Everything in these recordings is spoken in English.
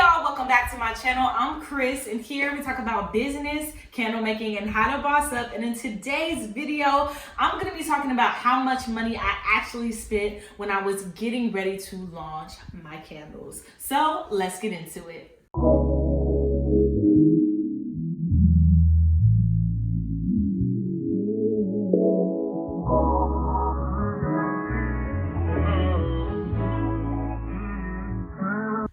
y'all, welcome back to my channel. I'm Krys, and here we talk about business, candle making, and how to boss up. And in today's video, I'm going to be talking about how much money I actually spent when I was getting ready to launch my candles. So let's get into it.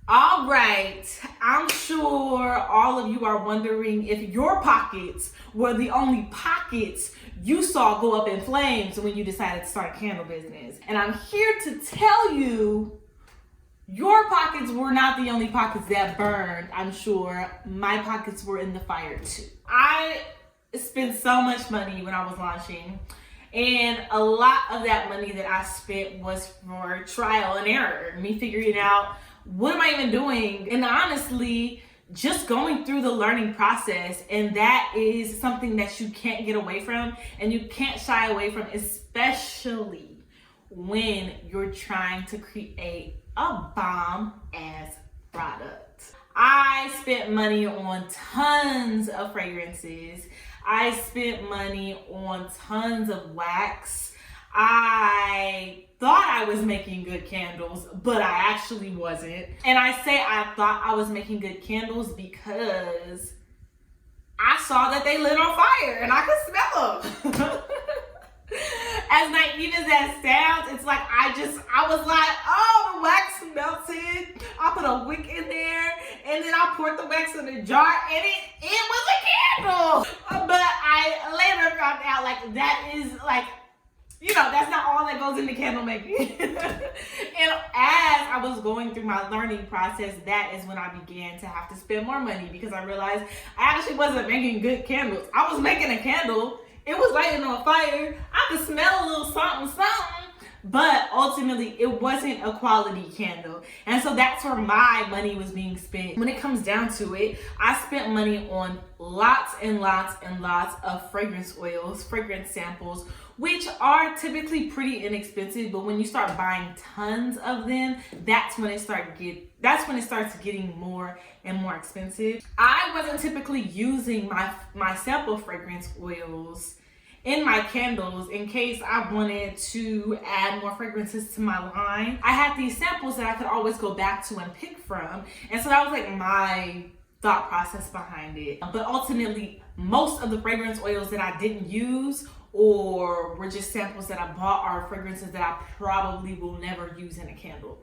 All right, I'm sure all of you are wondering if your pockets were the only pockets you saw go up in flames when you decided to start a candle business. And I'm here to tell you, your pockets were not the only pockets that burned. I'm sure my pockets were in the fire too. I spent so much money when I was launching, and a lot of that money that I spent was for trial and error, me figuring out what am I even doing? And honestly, just going through the learning process. And that is something that you can't get away from and you can't shy away from, especially when you're trying to create a bomb-ass product. I spent money on tons of fragrances. I spent money on tons of wax. I thought I was making good candles, but I actually wasn't. And I say I thought I was making good candles because I saw that they lit on fire and I could smell them. As naive as that sounds, it's like I was like, oh, the wax melted. I put a wick in there and then I poured the wax in a jar and it was a candle. But I later found out like that is like, that's not all that goes into candle making. And as I was going through my learning process, that is when I began to have to spend more money because I realized I actually wasn't making good candles. I was making a candle. It was lighting on fire. I could smell a little something, but ultimately it wasn't a quality candle. And so that's where my money was being spent. When it comes down to it, I spent money on lots and lots and lots of fragrance oils, fragrance samples, which are typically pretty inexpensive, but when you start buying tons of them, that's when it starts getting more and more expensive. I wasn't typically using my sample fragrance oils in my candles in case I wanted to add more fragrances to my line. I had these samples that I could always go back to and pick from, and so that was like my thought process behind it. But ultimately, most of the fragrance oils that I didn't use or were just samples that I bought are fragrances that I probably will never use in a candle.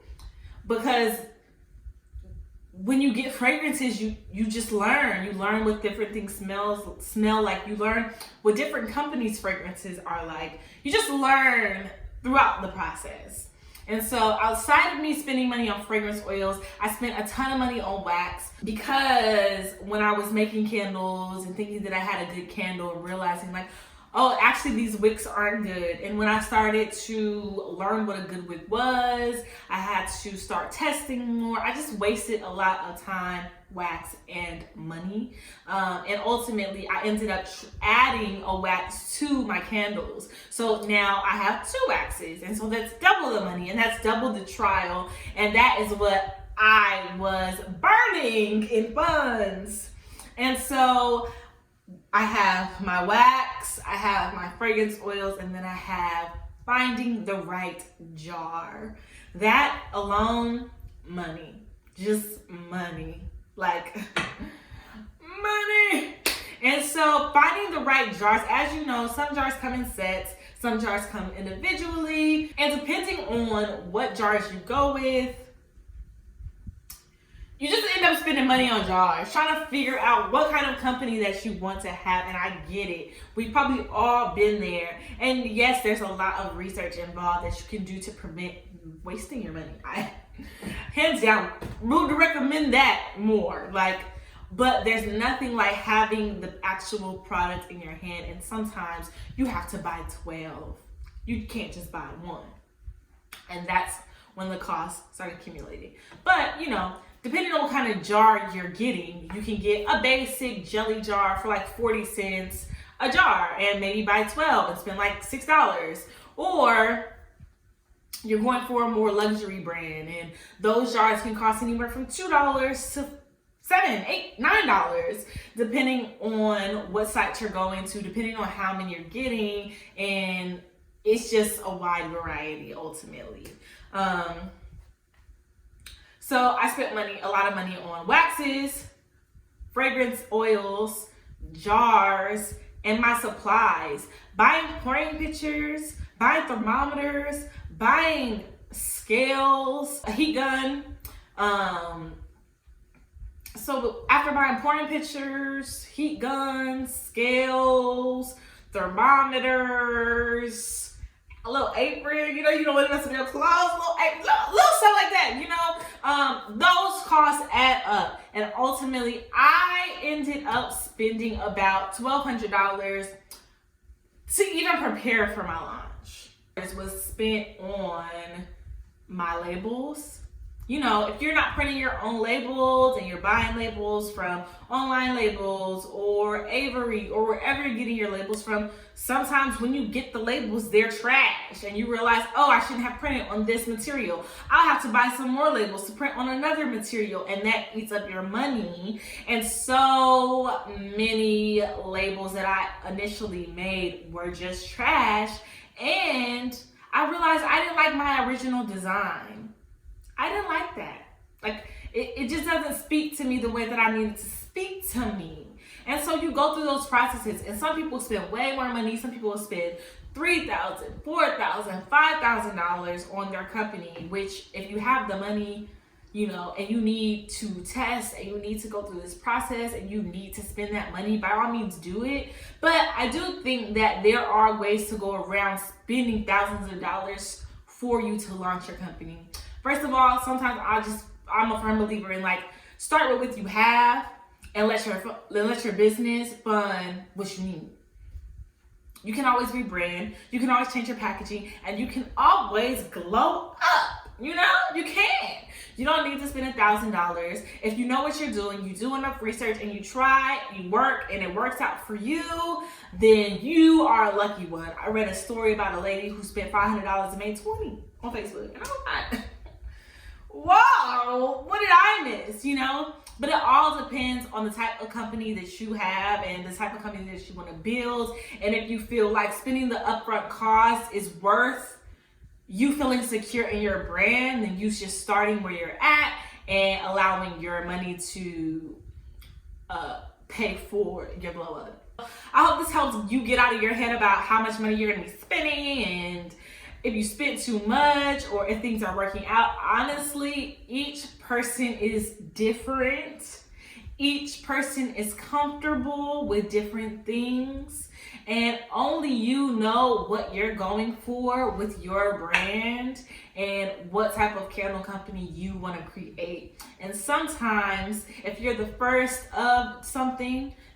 Because when you get fragrances, you just learn. You learn what different things smell like. You learn what different companies' fragrances are like. You just learn throughout the process. And so outside of me spending money on fragrance oils, I spent a ton of money on wax because when I was making candles and thinking that I had a good candle and realizing like, oh, actually these wicks aren't good. And when I started to learn what a good wick was, I had to start testing more. I just wasted a lot of time, wax, and money. And ultimately, I ended up adding a wax to my candles. So now I have 2 waxes. And so that's double the money and that's double the trial. And that is what I was burning in funds. And so I have my wax, I have my fragrance oils, and then I have finding the right jar. That alone, money. Just money. Like, money. And so finding the right jars, as you know, some jars come in sets, some jars come individually, and depending on what jars you go with, you just end up spending money on jars, trying to figure out what kind of company that you want to have. And I get it. We've probably all been there. And yes, there's a lot of research involved that you can do to prevent wasting your money. I, hands down, would recommend that more. But there's nothing like having the actual product in your hand. And sometimes you have to buy 12. You can't just buy 1. And that's when the costs start accumulating. But, depending on what kind of jar you're getting, you can get a basic jelly jar for like 40 cents a jar and maybe buy 12 and spend like $6. Or you're going for a more luxury brand and those jars can cost anywhere from $2 to $7, $8, $9, depending on what site you're going to, depending on how many you're getting, and it's just a wide variety ultimately. So I spent a lot of money on waxes, fragrance oils, jars, and my supplies. Buying pouring pitchers, buying thermometers, buying scales, a heat gun. So after buying pouring pitchers, heat guns, scales, thermometers, a little apron, you don't want to mess with your clothes, little stuff like that, those costs add up. And ultimately, I ended up spending about $1,200 to even prepare for my launch. It was spent on my labels. If you're not printing your own labels and you're buying labels from online labels or Avery or wherever you're getting your labels from, sometimes when you get the labels, they're trash and you realize, oh, I shouldn't have printed on this material. I'll have to buy some more labels to print on another material, and that eats up your money. And so many labels that I initially made were just trash, and I realized I didn't like my original design. I didn't like that. It just doesn't speak to me the way that I need it to speak to me. And so you go through those processes, and some people spend way more money. Some people will spend $3,000, $4,000, $5,000 on their company, which if you have the money, and you need to test and you need to go through this process and you need to spend that money, by all means do it. But I do think that there are ways to go around spending thousands of dollars for you to launch your company. First of all, sometimes I'm a firm believer in start with what you have and let your business fund what you need. You can always rebrand, you can always change your packaging, and you can always glow up. You can. You don't need to spend $1,000. If you know what you're doing, you do enough research, and you try, you work, and it works out for you, then you are a lucky one. I read a story about a lady who spent $500 and made $20 on Facebook, and I was like, whoa, what did I miss, But it all depends on the type of company that you have and the type of company that you want to build. And if you feel like spending the upfront cost is worth you feeling secure in your brand, then you just starting where you're at and allowing your money to pay for your blow up. I hope this helps you get out of your head about how much money you're going to be spending, and if you spent too much or if things are working out. Honestly, each person is different. Each person is comfortable with different things, and only you know what you're going for with your brand and what type of candle company you want to create. And sometimes if you're the first of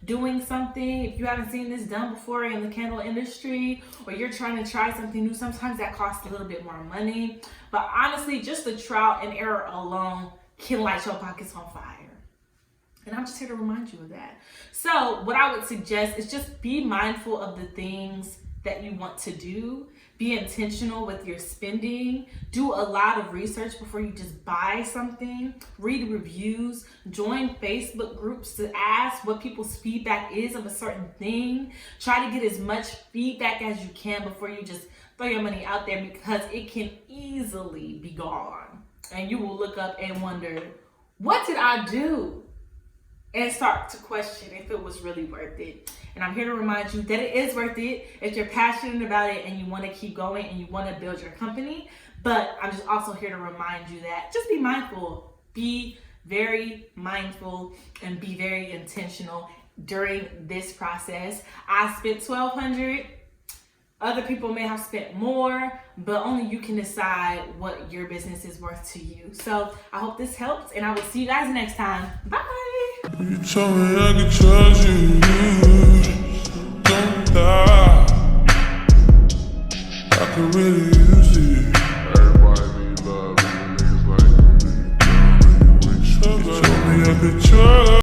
doing something, if you haven't seen this done before in the candle industry, or you're trying to try something new, sometimes that costs a little bit more money. But honestly, just the trial and error alone can light your pockets on fire. And I'm just here to remind you of that. So what I would suggest is just be mindful of the things that you want to do. Be intentional with your spending. Do a lot of research before you just buy something. Read reviews. Join Facebook groups to ask what people's feedback is of a certain thing. Try to get as much feedback as you can before you just throw your money out there, because it can easily be gone. And you will look up and wonder, what did I do? And start to question if it was really worth it. And I'm here to remind you that it is worth it if you're passionate about it and you want to keep going and you want to build your company. But I'm just also here to remind you that just be mindful. Be very mindful and be very intentional during this process. I spent $1,200. Other people may have spent more, but only you can decide what your business is worth to you. So I hope this helps, and I will see you guys next time. Bye. You told me I could trust you.